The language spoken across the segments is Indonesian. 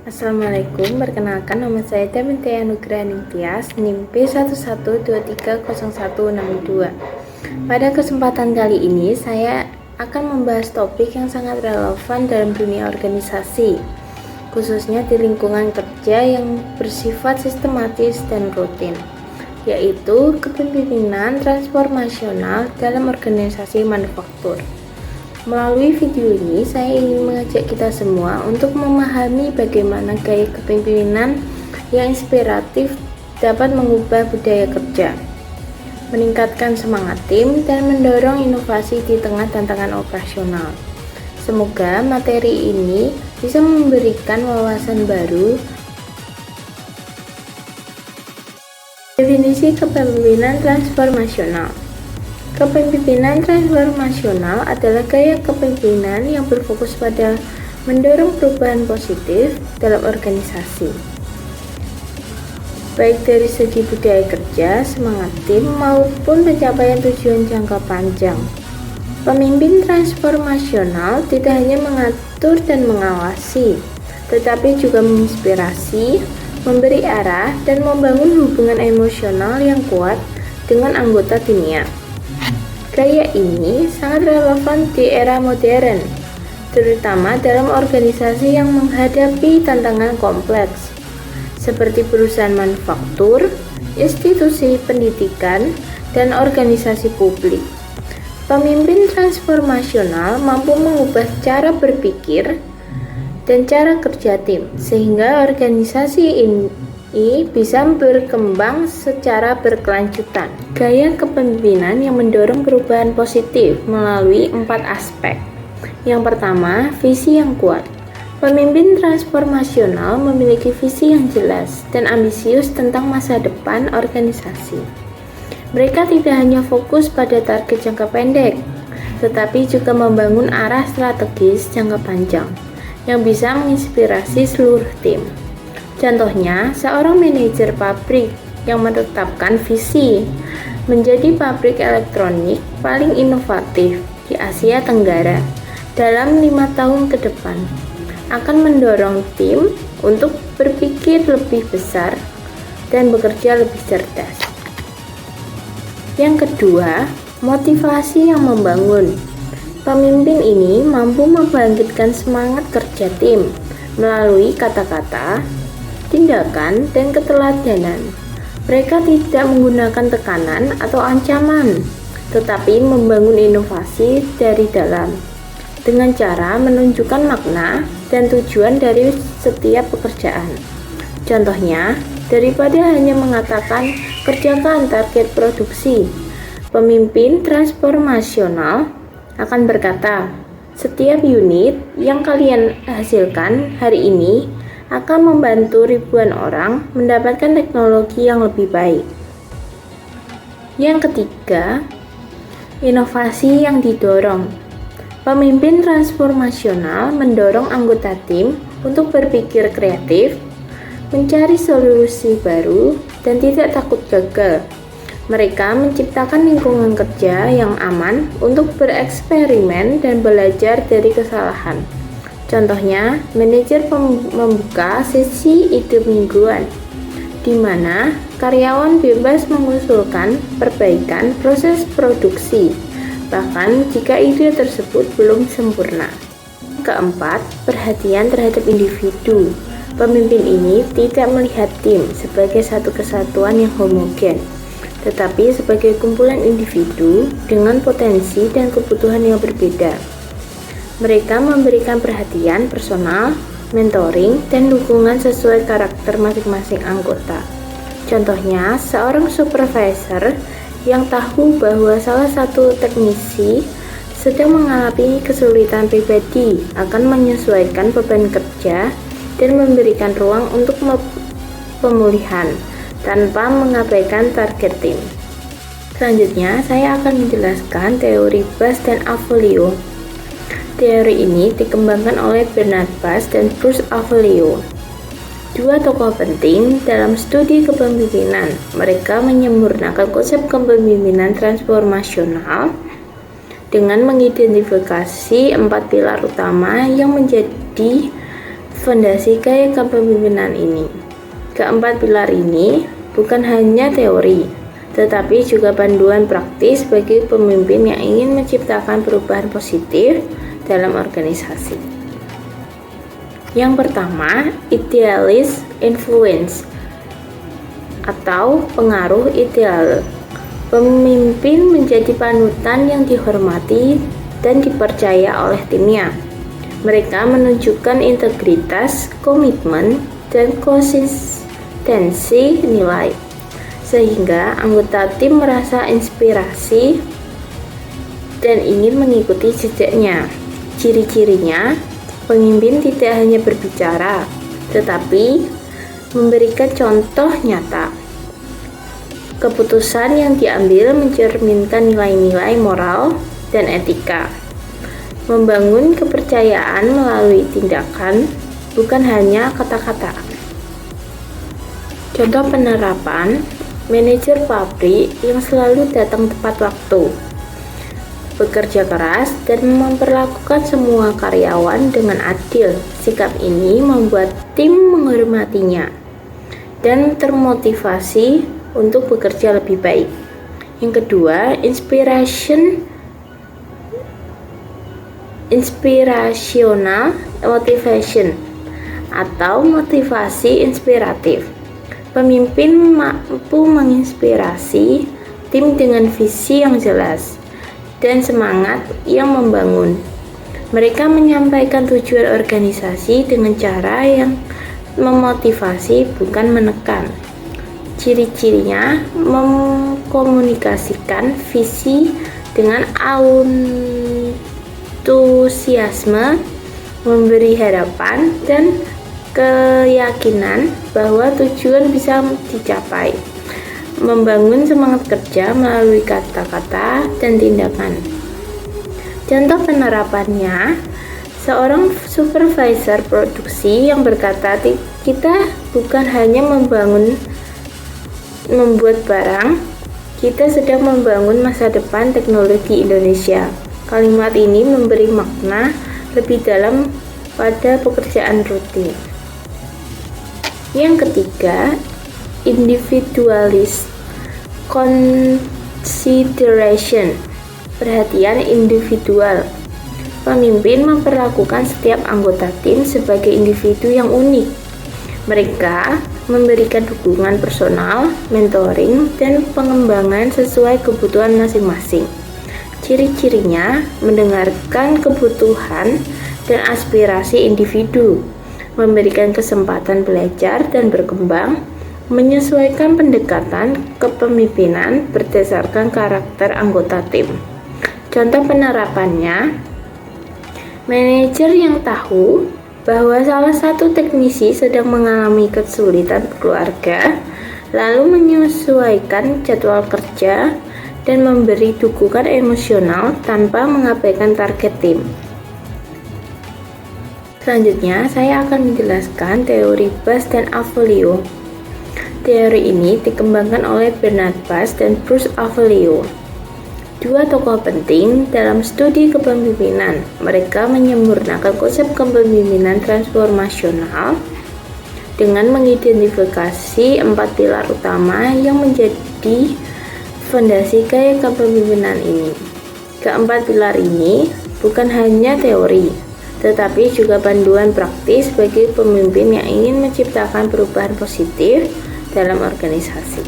Assalamualaikum, perkenalkan nama saya Demetria Nugraha Ningtyas, NIM P11230162. Pada kesempatan kali ini, saya akan membahas topik yang sangat relevan dalam dunia organisasi, khususnya di lingkungan kerja yang bersifat sistematis dan rutin, yaitu kepemimpinan transformasional dalam organisasi manufaktur. Melalui video ini, saya ingin mengajak kita semua untuk memahami bagaimana gaya kepemimpinan yang inspiratif dapat mengubah budaya kerja, meningkatkan semangat tim, dan mendorong inovasi di tengah tantangan operasional. Semoga materi ini bisa memberikan wawasan baru. Definisi kepemimpinan transformasional. Kepemimpinan transformasional adalah gaya kepemimpinan yang berfokus pada mendorong perubahan positif dalam organisasi, baik dari segi budaya kerja, semangat tim, maupun pencapaian tujuan jangka panjang. Pemimpin transformasional tidak hanya mengatur dan mengawasi, tetapi juga menginspirasi, memberi arah, dan membangun hubungan emosional yang kuat dengan anggota timnya. Gaya ini sangat relevan di era modern, terutama dalam organisasi yang menghadapi tantangan kompleks, seperti perusahaan manufaktur, institusi pendidikan, dan organisasi publik. Pemimpin transformasional mampu mengubah cara berpikir dan cara kerja tim, sehingga organisasi ini bisa berkembang secara berkelanjutan. Gaya kepemimpinan yang mendorong perubahan positif melalui 4 aspek. Yang pertama, visi yang kuat. Pemimpin transformasional memiliki visi yang jelas dan ambisius tentang masa depan organisasi. Mereka tidak hanya fokus pada target jangka pendek, tetapi juga membangun arah strategis jangka panjang yang bisa menginspirasi seluruh tim. Contohnya, seorang manajer pabrik yang menetapkan visi menjadi pabrik elektronik paling inovatif di Asia Tenggara dalam 5 tahun ke depan akan mendorong tim untuk berpikir lebih besar dan bekerja lebih cerdas. Yang kedua, motivasi yang membangun. Pemimpin ini mampu membangkitkan semangat kerja tim melalui kata-kata, tindakan, dan keteladanan. Mereka tidak menggunakan tekanan atau ancaman, tetapi membangun inovasi dari dalam dengan cara menunjukkan makna dan tujuan dari setiap pekerjaan. Contohnya, daripada hanya mengatakan kerjakan target produksi, pemimpin transformasional akan berkata, setiap unit yang kalian hasilkan hari ini akan membantu ribuan orang mendapatkan teknologi yang lebih baik. Yang ketiga, inovasi yang didorong. Pemimpin transformasional mendorong anggota tim untuk berpikir kreatif, mencari solusi baru, dan tidak takut gagal. Mereka menciptakan lingkungan kerja yang aman untuk bereksperimen dan belajar dari kesalahan. Contohnya, manajer membuka sesi ide mingguan, di mana karyawan bebas mengusulkan perbaikan proses produksi, bahkan jika ide tersebut belum sempurna. Keempat, perhatian terhadap individu. Pemimpin ini tidak melihat tim sebagai satu kesatuan yang homogen, tetapi sebagai kumpulan individu dengan potensi dan kebutuhan yang berbeda. Mereka memberikan perhatian personal, mentoring, dan dukungan sesuai karakter masing-masing anggota. Contohnya, seorang supervisor yang tahu bahwa salah satu teknisi sedang mengalami kesulitan pribadi akan menyesuaikan beban kerja dan memberikan ruang untuk pemulihan tanpa mengabaikan target tim. Selanjutnya, saya akan menjelaskan teori Bass dan Avelio. Teori ini dikembangkan oleh Bernard Bass dan Bruce Avelio, dua tokoh penting dalam studi kepemimpinan. Mereka menyempurnakan konsep kepemimpinan transformasional dengan mengidentifikasi 4 pilar utama yang menjadi fondasi gaya kepemimpinan ini. Keempat pilar ini bukan hanya teori, tetapi juga panduan praktis bagi pemimpin yang ingin menciptakan perubahan positif dalam organisasi. Yang pertama, idealis influence atau pengaruh ideal. Pemimpin menjadi panutan yang dihormati dan dipercaya oleh timnya. Mereka menunjukkan integritas, komitmen, dan konsistensi nilai, sehingga anggota tim merasa inspirasi dan ingin mengikuti jejaknya. Ciri-cirinya, pemimpin tidak hanya berbicara, tetapi memberikan contoh nyata. Keputusan yang diambil mencerminkan nilai-nilai moral dan etika. Membangun kepercayaan melalui tindakan, bukan hanya kata-kata. Contoh penerapan, manajer pabrik yang selalu datang tepat waktu, bekerja keras, dan memperlakukan semua karyawan dengan adil. Sikap ini membuat tim menghormatinya dan termotivasi untuk bekerja lebih baik. Yang kedua, inspirational motivation atau motivasi inspiratif. Pemimpin mampu menginspirasi tim dengan visi yang jelas dan semangat yang membangun. Mereka menyampaikan tujuan organisasi dengan cara yang memotivasi, bukan menekan. Ciri-cirinya mengkomunikasikan visi dengan antusiasme, memberi harapan dan keyakinan bahwa tujuan bisa dicapai, membangun semangat kerja melalui kata-kata dan tindakan. Contoh penerapannya, seorang supervisor produksi yang berkata, kita bukan hanya membuat barang, kita sedang membangun masa depan teknologi Indonesia. Kalimat ini memberi makna lebih dalam pada pekerjaan rutin. Yang ketiga, individualist consideration, perhatian individual. Pemimpin memperlakukan setiap anggota tim sebagai individu yang unik. Mereka memberikan dukungan personal, mentoring, dan pengembangan sesuai kebutuhan masing-masing. Ciri-cirinya mendengarkan kebutuhan dan aspirasi individu, memberikan kesempatan belajar dan berkembang, menyesuaikan pendekatan kepemimpinan berdasarkan karakter anggota tim. Contoh penerapannya, manajer yang tahu bahwa salah satu teknisi sedang mengalami kesulitan keluarga, lalu menyesuaikan jadwal kerja dan memberi dukungan emosional tanpa mengabaikan target tim. Selanjutnya, saya akan menjelaskan teori Bass dan Avelio. Teori ini dikembangkan oleh Bernard Bass dan Bruce Avelio, dua tokoh penting dalam studi kepemimpinan. Mereka menyempurnakan konsep kepemimpinan transformasional dengan mengidentifikasi 4 pilar utama yang menjadi fondasi gaya kepemimpinan ini. Keempat pilar ini bukan hanya teori, tetapi juga panduan praktis bagi pemimpin yang ingin menciptakan perubahan positif dalam organisasi.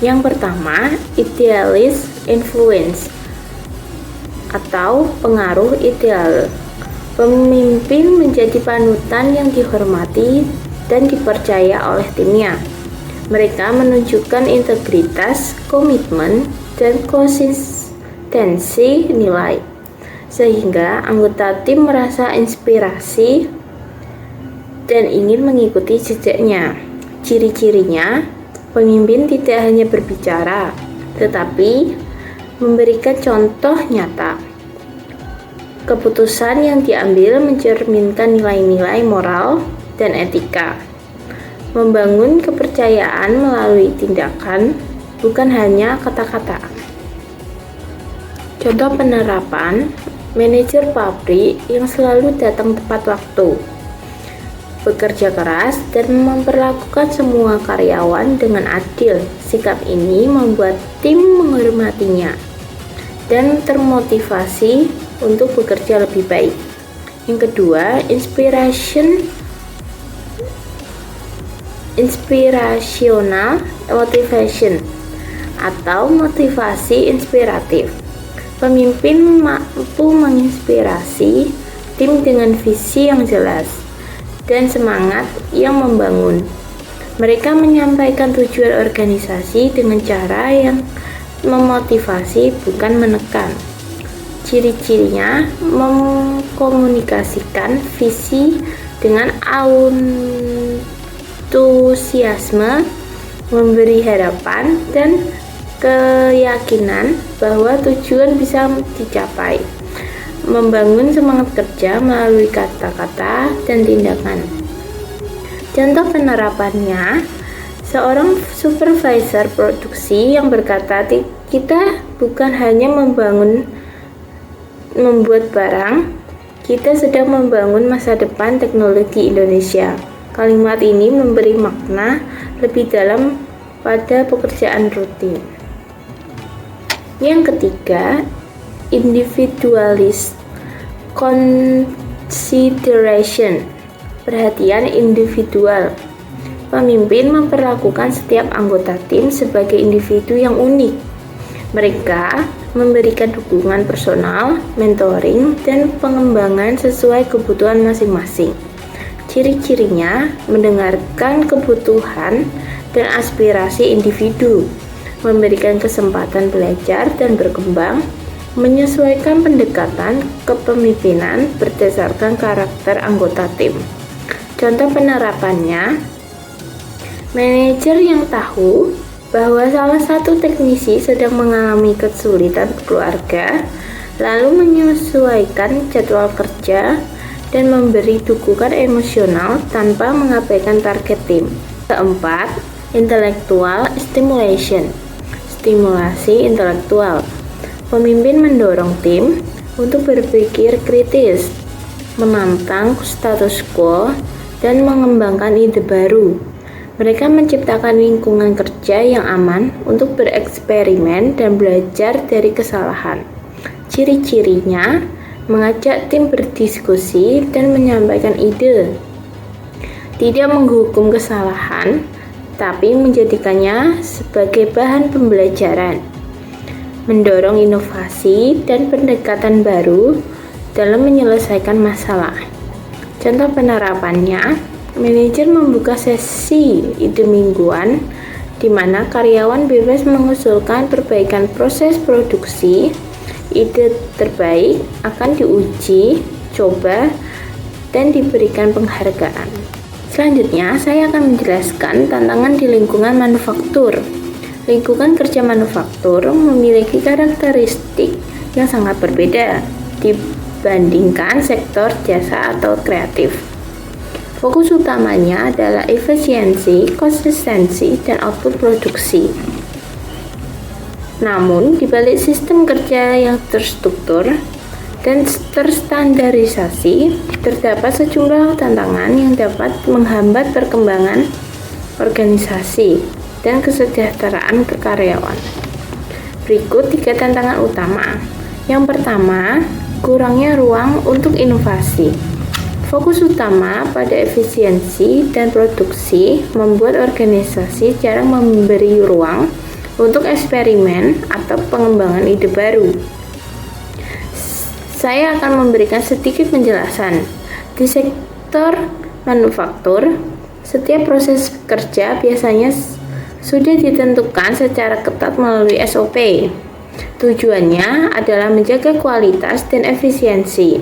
Yang pertama, idealis influence atau pengaruh ideal. Pemimpin menjadi panutan yang dihormati dan dipercaya oleh timnya. Mereka menunjukkan integritas, komitmen, dan konsistensi nilai, sehingga anggota tim merasa inspirasi dan ingin mengikuti jejaknya. Ciri-cirinya, pemimpin tidak hanya berbicara, tetapi memberikan contoh nyata. Keputusan yang diambil mencerminkan nilai-nilai moral dan etika. Membangun kepercayaan melalui tindakan, bukan hanya kata-kata. Contoh penerapan, manajer pabrik yang selalu datang tepat waktu, bekerja keras, dan memperlakukan semua karyawan dengan adil. Sikap ini membuat tim menghormatinya dan termotivasi untuk bekerja lebih baik. Yang kedua, inspirational motivation atau motivasi inspiratif. Pemimpin mampu menginspirasi tim dengan visi yang jelas dan semangat yang membangun. Mereka menyampaikan tujuan organisasi dengan cara yang memotivasi, bukan menekan. Ciri-cirinya mengkomunikasikan visi dengan antusiasme, memberi harapan dan keyakinan bahwa tujuan bisa dicapai, membangun semangat kerja melalui kata-kata dan tindakan. Contoh penerapannya, seorang supervisor produksi yang berkata, kita bukan hanya membuat barang, kita sedang membangun masa depan teknologi Indonesia. Kalimat ini memberi makna lebih dalam pada pekerjaan rutin. Yang ketiga, individualist consideration, perhatian individual. Pemimpin memperlakukan setiap anggota tim sebagai individu yang unik. Mereka memberikan dukungan personal, mentoring, dan pengembangan sesuai kebutuhan masing-masing. Ciri-cirinya mendengarkan kebutuhan dan aspirasi individu, memberikan kesempatan belajar dan berkembang, menyesuaikan pendekatan kepemimpinan berdasarkan karakter anggota tim. Contoh penerapannya, manajer yang tahu bahwa salah satu teknisi sedang mengalami kesulitan keluarga, lalu menyesuaikan jadwal kerja dan memberi dukungan emosional tanpa mengabaikan target tim. Keempat, intellectual stimulation, stimulasi intelektual. Pemimpin mendorong tim untuk berpikir kritis, menantang status quo, dan mengembangkan ide baru. Mereka menciptakan lingkungan kerja yang aman untuk bereksperimen dan belajar dari kesalahan. Ciri-cirinya mengajak tim berdiskusi dan menyampaikan ide, tidak menghukum kesalahan, tapi menjadikannya sebagai bahan pembelajaran, mendorong inovasi dan pendekatan baru dalam menyelesaikan masalah. Contoh penerapannya, manajer membuka sesi ide mingguan di mana karyawan bebas mengusulkan perbaikan proses produksi. Ide terbaik akan diuji, coba, dan diberikan penghargaan. Selanjutnya, saya akan menjelaskan tantangan di lingkungan manufaktur. Lingkungan kerja manufaktur memiliki karakteristik yang sangat berbeda dibandingkan sektor jasa atau kreatif. Fokus utamanya adalah efisiensi, konsistensi, dan output produksi. Namun, di balik sistem kerja yang terstruktur dan terstandarisasi, terdapat sejumlah tantangan yang dapat menghambat perkembangan organisasi dan kesejahteraan karyawan. Berikut 3 tantangan utama. Yang pertama, kurangnya ruang untuk inovasi. Fokus utama pada efisiensi dan produksi membuat organisasi jarang memberi ruang untuk eksperimen atau pengembangan ide baru. Saya akan memberikan sedikit penjelasan. Di sektor manufaktur, setiap proses kerja biasanya sudah ditentukan secara ketat melalui SOP. Tujuannya adalah menjaga kualitas dan efisiensi.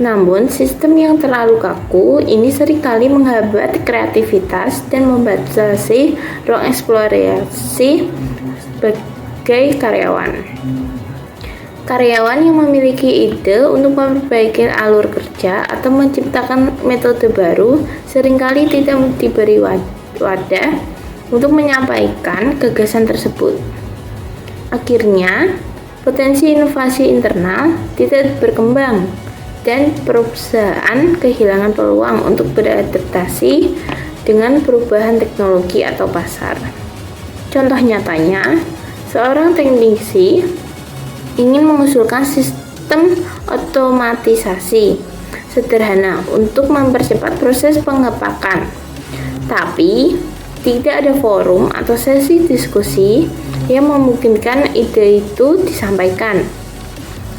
Namun, sistem yang terlalu kaku ini seringkali menghambat kreativitas dan membatasi ruang eksplorasi sebagai karyawan. Karyawan yang memiliki ide untuk memperbaiki alur kerja atau menciptakan metode baru seringkali tidak diberi wadah untuk menyampaikan gagasan tersebut. Akhirnya, potensi inovasi internal tidak berkembang dan perusahaan kehilangan peluang untuk beradaptasi dengan perubahan teknologi atau pasar. Contoh nyatanya, seorang teknisi ingin mengusulkan sistem otomatisasi sederhana untuk mempercepat proses pengepakan, tapi tidak ada forum atau sesi diskusi yang memungkinkan ide itu disampaikan.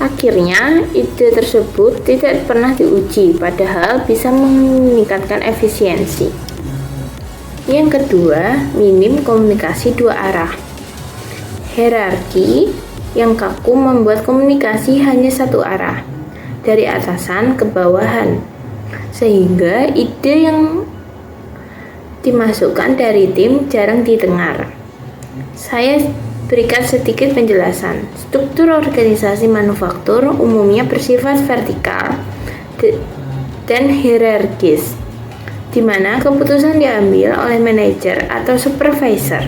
Akhirnya, ide tersebut tidak pernah diuji, padahal bisa meningkatkan efisiensi. Yang kedua, minim komunikasi dua arah. Hierarki yang kaku membuat komunikasi hanya satu arah, dari atasan ke bawahan, sehingga ide yang dimasukkan dari tim jarang didengar. Saya berikan sedikit penjelasan. Struktur organisasi manufaktur umumnya bersifat vertikal dan hierarkis, di mana keputusan diambil oleh manajer atau supervisor,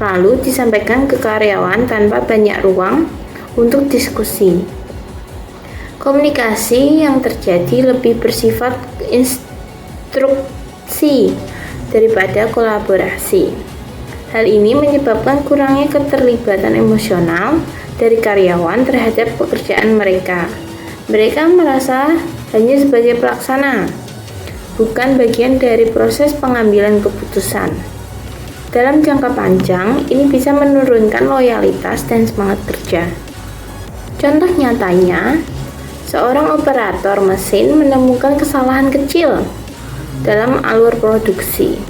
lalu disampaikan ke karyawan tanpa banyak ruang untuk diskusi. Komunikasi yang terjadi lebih bersifat instruksi daripada kolaborasi. Hal ini menyebabkan kurangnya keterlibatan emosional dari karyawan terhadap pekerjaan mereka. Mereka merasa hanya sebagai pelaksana, bukan bagian dari proses pengambilan keputusan. Dalam jangka panjang, ini bisa menurunkan loyalitas dan semangat kerja. Contoh nyatanya, seorang operator mesin menemukan kesalahan kecil dalam alur produksi.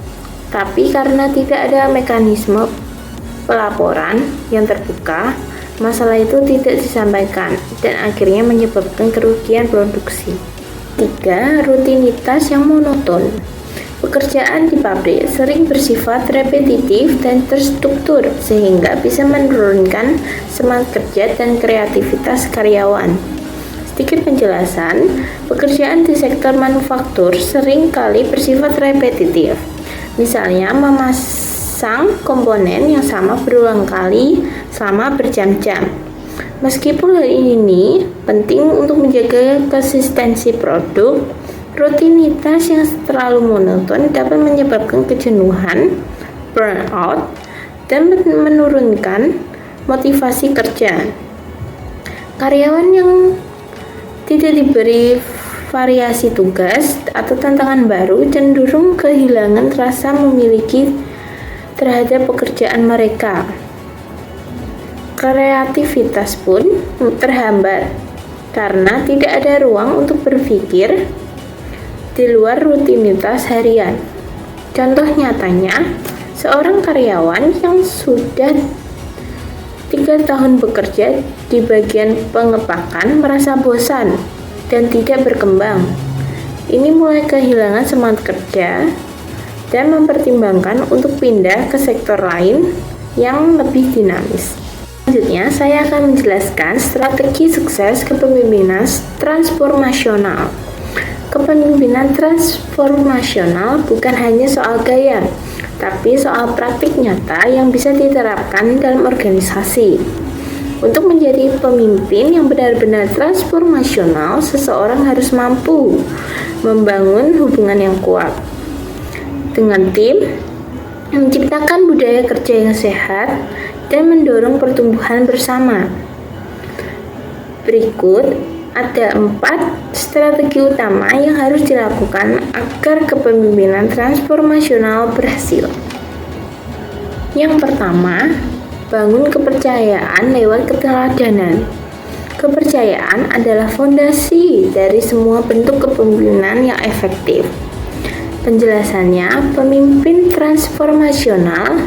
Tapi karena tidak ada mekanisme pelaporan yang terbuka, masalah itu tidak disampaikan dan akhirnya menyebabkan kerugian produksi. 3. Rutinitas yang monoton. Pekerjaan di pabrik sering bersifat repetitif dan terstruktur sehingga bisa menurunkan semangat kerja dan kreativitas karyawan. Sedikit penjelasan, pekerjaan di sektor manufaktur sering kali bersifat repetitif. Misalnya, memasang komponen yang sama berulang kali selama berjam-jam. Meskipun hal ini penting untuk menjaga konsistensi produk, rutinitas yang terlalu monoton dapat menyebabkan kejenuhan, burnout, dan menurunkan motivasi kerja. Karyawan yang tidak diberi variasi tugas atau tantangan baru cenderung kehilangan rasa memiliki terhadap pekerjaan mereka. Kreativitas pun terhambat karena tidak ada ruang untuk berpikir di luar rutinitas harian. Contoh nyatanya, seorang karyawan yang sudah 3 tahun bekerja di bagian pengepakan merasa bosan dan tidak berkembang. Ini mulai kehilangan semangat kerja dan mempertimbangkan untuk pindah ke sektor lain yang lebih dinamis. Selanjutnya, saya akan menjelaskan strategi sukses kepemimpinan transformasional. Kepemimpinan transformasional bukan hanya soal gaya, tapi soal praktik nyata yang bisa diterapkan dalam organisasi. Untuk menjadi pemimpin yang benar-benar transformasional, seseorang harus mampu membangun hubungan yang kuat dengan tim, menciptakan budaya kerja yang sehat, dan mendorong pertumbuhan bersama. Berikut ada 4 strategi utama yang harus dilakukan agar kepemimpinan transformasional berhasil. Yang pertama, bangun kepercayaan lewat keteladanan. Kepercayaan adalah fondasi dari semua bentuk kepemimpinan yang efektif. Penjelasannya, pemimpin transformasional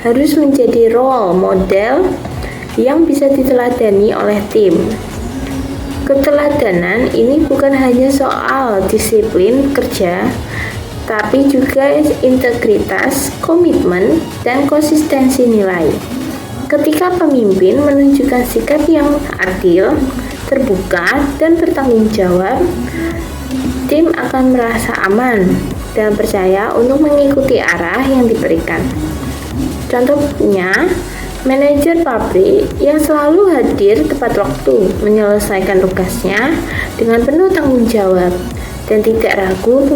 harus menjadi role model yang bisa diteladani oleh tim. Keteladanan ini bukan hanya soal disiplin kerja, tapi juga integritas, komitmen, dan konsistensi nilai. Ketika pemimpin menunjukkan sikap yang adil, terbuka, dan bertanggung jawab, tim akan merasa aman dan percaya untuk mengikuti arah yang diberikan. Contohnya, Manajer pabrik yang selalu hadir tepat waktu, menyelesaikan tugasnya dengan penuh tanggung jawab, dan tidak ragu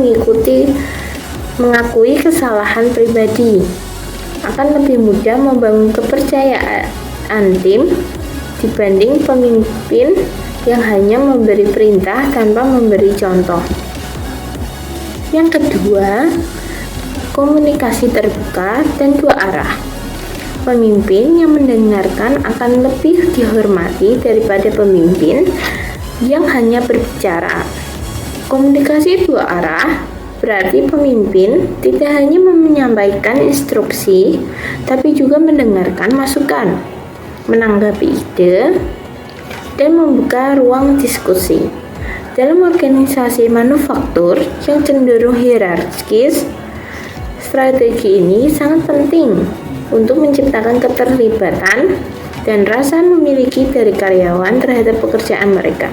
mengakui kesalahan pribadi, akan lebih mudah membangun kepercayaan tim dibanding pemimpin yang hanya memberi perintah tanpa memberi contoh. Yang kedua, komunikasi terbuka dan dua arah. Pemimpin yang mendengarkan akan lebih dihormati daripada pemimpin yang hanya berbicara. Komunikasi dua arah berarti pemimpin tidak hanya menyampaikan instruksi, tapi juga mendengarkan masukan, menanggapi ide, dan membuka ruang diskusi. Dalam organisasi manufaktur yang cenderung hierarkis, strategi ini sangat penting untuk menciptakan keterlibatan dan rasa memiliki dari karyawan terhadap pekerjaan mereka.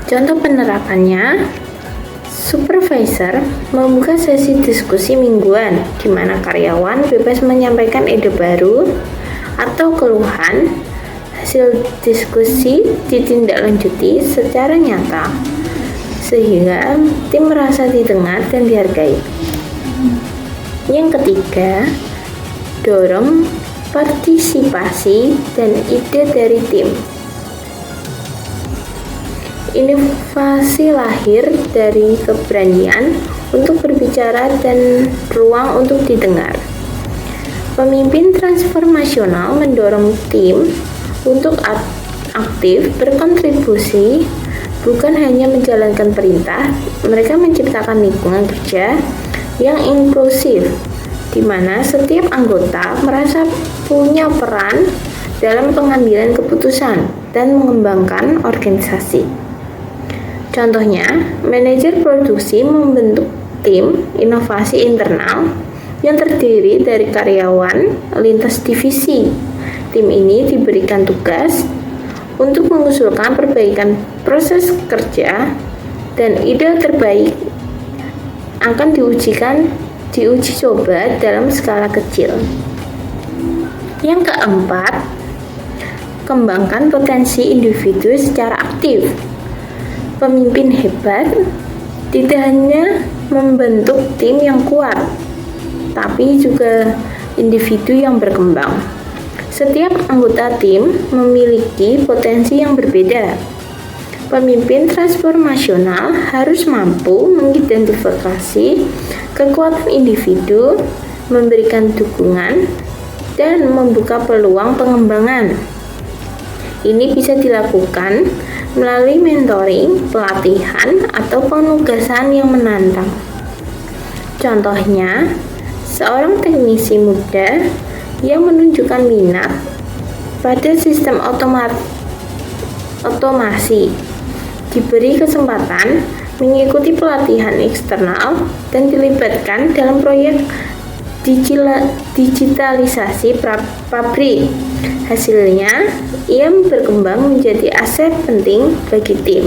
Contoh penerapannya, supervisor membuka sesi diskusi mingguan di mana karyawan bebas menyampaikan ide baru atau keluhan. Hasil diskusi ditindaklanjuti secara nyata sehingga tim merasa didengar dan dihargai. Yang ketiga, dorong partisipasi dan ide dari tim. Inovasi lahir dari keberanian untuk berbicara dan ruang untuk didengar. Pemimpin transformasional mendorong tim untuk aktif berkontribusi, bukan hanya menjalankan perintah. Mereka menciptakan lingkungan kerja yang inklusif, di mana setiap anggota merasa punya peran dalam pengambilan keputusan dan mengembangkan organisasi. Contohnya, manajer produksi membentuk tim inovasi internal yang terdiri dari karyawan lintas divisi. Tim ini diberikan tugas untuk mengusulkan perbaikan proses kerja, dan ide terbaik akan diuji coba dalam skala kecil. Yang keempat, kembangkan potensi individu secara aktif. Pemimpin hebat tidak hanya membentuk tim yang kuat, tapi juga individu yang berkembang. Setiap anggota tim memiliki potensi yang berbeda. Pemimpin transformasional harus mampu mengidentifikasi kekuatan individu, memberikan dukungan, dan membuka peluang pengembangan. Ini bisa dilakukan melalui mentoring, pelatihan, atau penugasan yang menantang. Contohnya, seorang teknisi muda yang menunjukkan minat pada sistem otomasi diberi kesempatan mengikuti pelatihan eksternal dan dilibatkan dalam proyek digitalisasi pabrik. Hasilnya, ia berkembang menjadi aset penting bagi tim.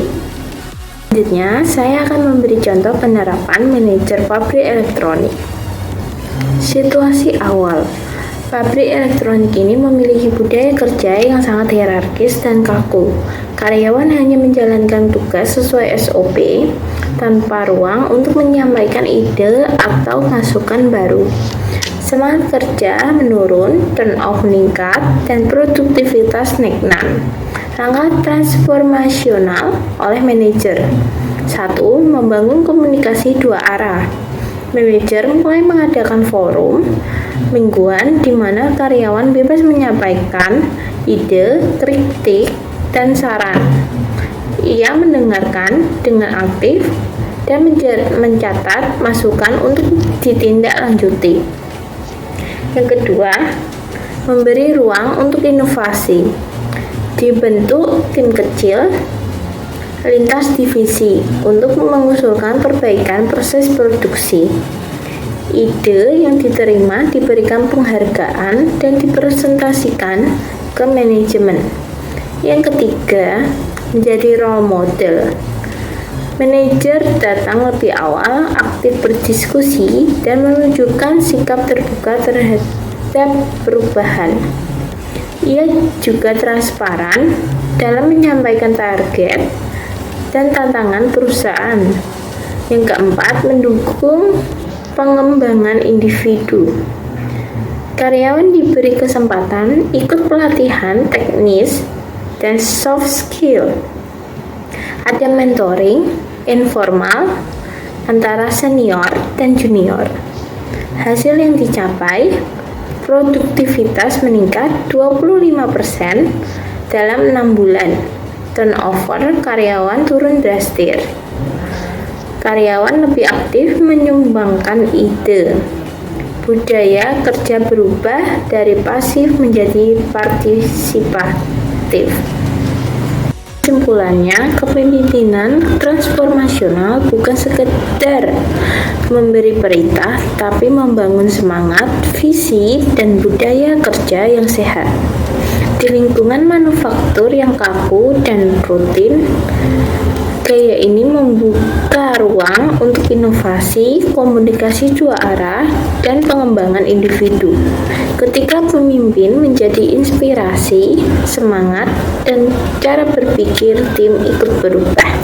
Selanjutnya, saya akan memberi contoh penerapan manajer pabrik elektronik. Situasi awal, pabrik elektronik ini memiliki budaya kerja yang sangat hierarkis dan kaku. Karyawan hanya menjalankan tugas sesuai SOP tanpa ruang untuk menyampaikan ide atau masukan baru. Semangat kerja menurun, turnover meningkat, dan produktivitas stagnan. Langkah transformasional oleh manajer. 1. Membangun komunikasi dua arah. Manajer mulai mengadakan forum mingguan di mana karyawan bebas menyampaikan ide, kritik, dan saran. Ia mendengarkan dengan aktif dan mencatat masukan untuk ditindaklanjuti. Yang kedua, memberi ruang untuk inovasi. Dibentuk tim kecil lintas divisi untuk mengusulkan perbaikan proses produksi. Ide yang diterima diberikan penghargaan dan dipresentasikan ke manajemen. Yang ketiga, menjadi role model. Manajer datang lebih awal, aktif berdiskusi, dan menunjukkan sikap terbuka terhadap perubahan. Ia juga transparan dalam menyampaikan target dan tantangan perusahaan. Yang keempat, mendukung pengembangan individu. Karyawan diberi kesempatan ikut pelatihan teknis dan soft skill. Ada mentoring informal antara senior dan junior. Hasil yang dicapai, produktivitas meningkat 25% dalam 6 bulan. Turnover karyawan turun drastis. Karyawan lebih aktif menyumbangkan ide. Budaya kerja berubah dari pasif menjadi partisipatif. Kesimpulannya, kepemimpinan transformasional bukan sekedar memberi perintah, tapi membangun semangat, visi, dan budaya kerja yang sehat. Di lingkungan manufaktur yang kaku dan rutin, gaya ini membuka ruang untuk inovasi, komunikasi dua arah, dan pengembangan individu. Ketika pemimpin menjadi inspirasi, semangat, dan cara berpikir tim ikut berubah.